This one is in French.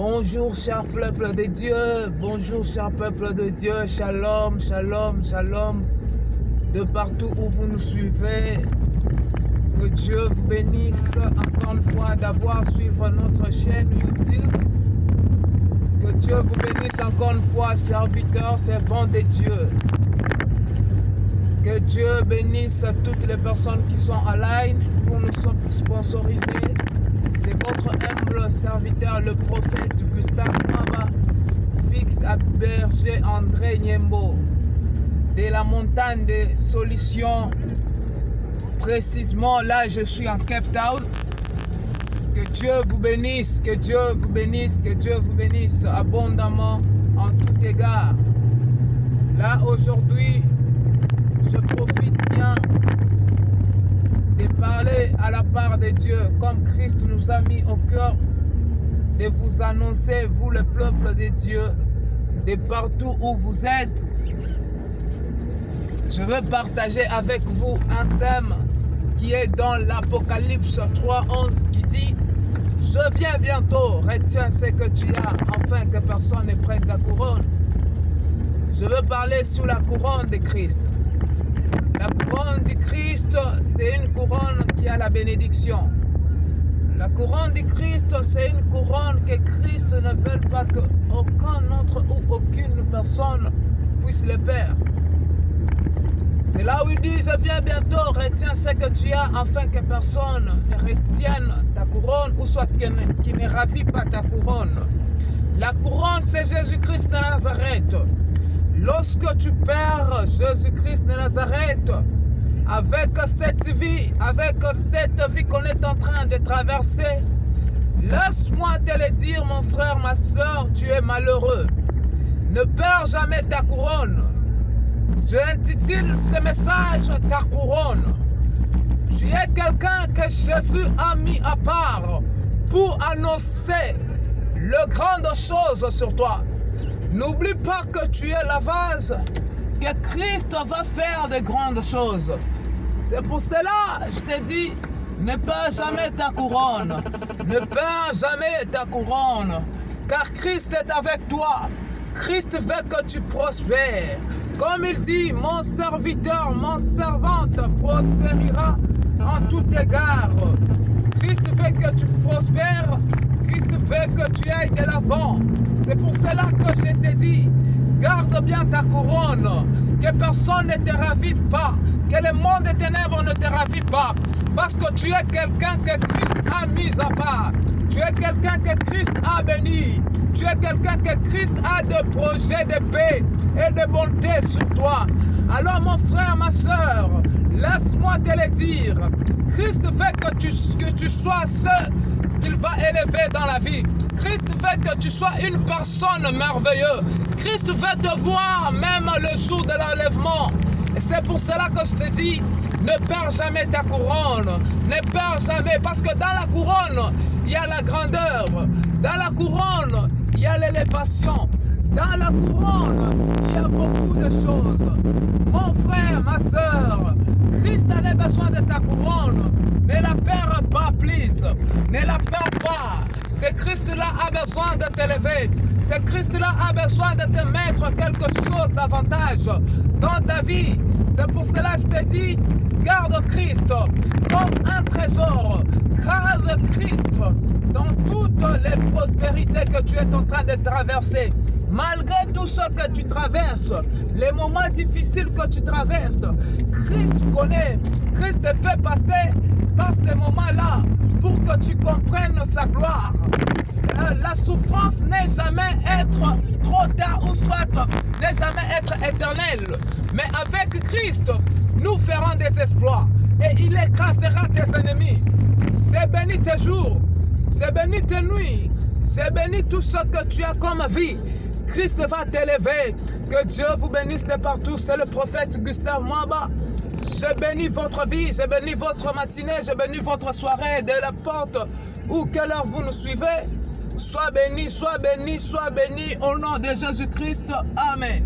Bonjour cher peuple de Dieu, bonjour cher peuple de Dieu, shalom, shalom, shalom, de partout où vous nous suivez, que Dieu vous bénisse encore une fois d'avoir suivi notre chaîne YouTube, que Dieu vous bénisse encore une fois, serviteurs, servants de Dieu, que Dieu bénisse toutes les personnes qui sont en ligne pour nous sponsoriser. C'est votre humble serviteur, le prophète Gustave Maba, fixe à Berger André Niembo, de la montagne des solutions. Précisément, là, je suis en Cape Town. Que Dieu vous bénisse, que Dieu vous bénisse, que Dieu vous bénisse abondamment en tout égard. Là, aujourd'hui, je profite bien de parler à la part de Dieu, comme Christ nous a mis au cœur de vous annoncer, vous le peuple de Dieu, de partout où vous êtes. Je veux partager avec vous un thème qui est dans l'Apocalypse 3:11 qui dit « Je viens bientôt, retiens ce que tu as, afin que personne ne prenne ta couronne. » Je veux parler sous la couronne de Christ. La couronne du Christ, c'est une couronne qui a la bénédiction. La couronne du Christ, c'est une couronne que Christ ne veut pas qu'aucun autre ou aucune personne puisse le perdre. C'est là où il dit, je viens bientôt, retiens ce que tu as, afin que personne ne retienne ta couronne, ou soit qui ne ravit pas ta couronne. La couronne, c'est Jésus-Christ de Nazareth. Lorsque tu perds Jésus-Christ de Nazareth, avec cette vie qu'on est en train de traverser, laisse-moi te le dire, mon frère, ma soeur, tu es malheureux. Ne perds jamais ta couronne. J'intitule ce message ta couronne. Tu es quelqu'un que Jésus a mis à part pour annoncer les grandes choses sur toi. N'oublie pas que tu es la vase, que Christ va faire de grandes choses. C'est pour cela, je te dis, ne perds jamais ta couronne. Ne perds jamais ta couronne. Car Christ est avec toi. Christ veut que tu prospères. Comme il dit, mon serviteur, mon servante prospérera en tout égard. Christ veut que tu prospères. Christ veut que tu ailles de l'avant. C'est pour cela que je te dis, garde bien ta couronne, que personne ne te ravit pas, que le monde des ténèbres ne te ravit pas, parce que tu es quelqu'un que Christ a mis à part. Tu es quelqu'un que Christ a béni. Tu es quelqu'un que Christ a de projets de paix et de bonté sur toi. Alors mon frère, ma soeur, laisse-moi te le dire. Christ veut que tu sois ce qu'il va élever dans la vie. Christ veut que tu sois une personne merveilleuse. Christ veut te voir même le jour de l'enlèvement. Et c'est pour cela que je te dis, ne perds jamais ta couronne. Ne perds jamais, parce que dans la couronne, il y a la grandeur. Dans la couronne, il y a l'élévation. Dans la couronne, il y a beaucoup de choses. Mon frère, ma soeur, Christ a besoin de ta couronne. Ne la perds pas, please. Ne la perds pas. Ce Christ-là a besoin de t'élever. Ce Christ-là a besoin de te mettre quelque chose davantage dans ta vie. C'est pour cela que je te dis, garde Christ comme un trésor. Garde Christ dans toutes les prospérités que tu es en train de traverser. Malgré tout ce que tu traverses, les moments difficiles que tu traverses, Christ connaît. Christ te fait passer par ces moments-là pour que tu comprennes sa gloire. La souffrance n'est jamais être trop tard ou soit n'est jamais être éternelle. Mais avec Christ, nous ferons des exploits et il écrasera tes ennemis. C'est béni tes jours, c'est béni tes nuits, c'est béni tout ce que tu as comme vie. Christ va t'élever. Que Dieu vous bénisse de partout. C'est le prophète Gustave Maba. Je bénis votre vie, je bénis votre matinée, je bénis votre soirée, de la porte où quelle heure vous nous suivez. Sois béni, sois béni, sois béni au nom de Jésus-Christ. Amen.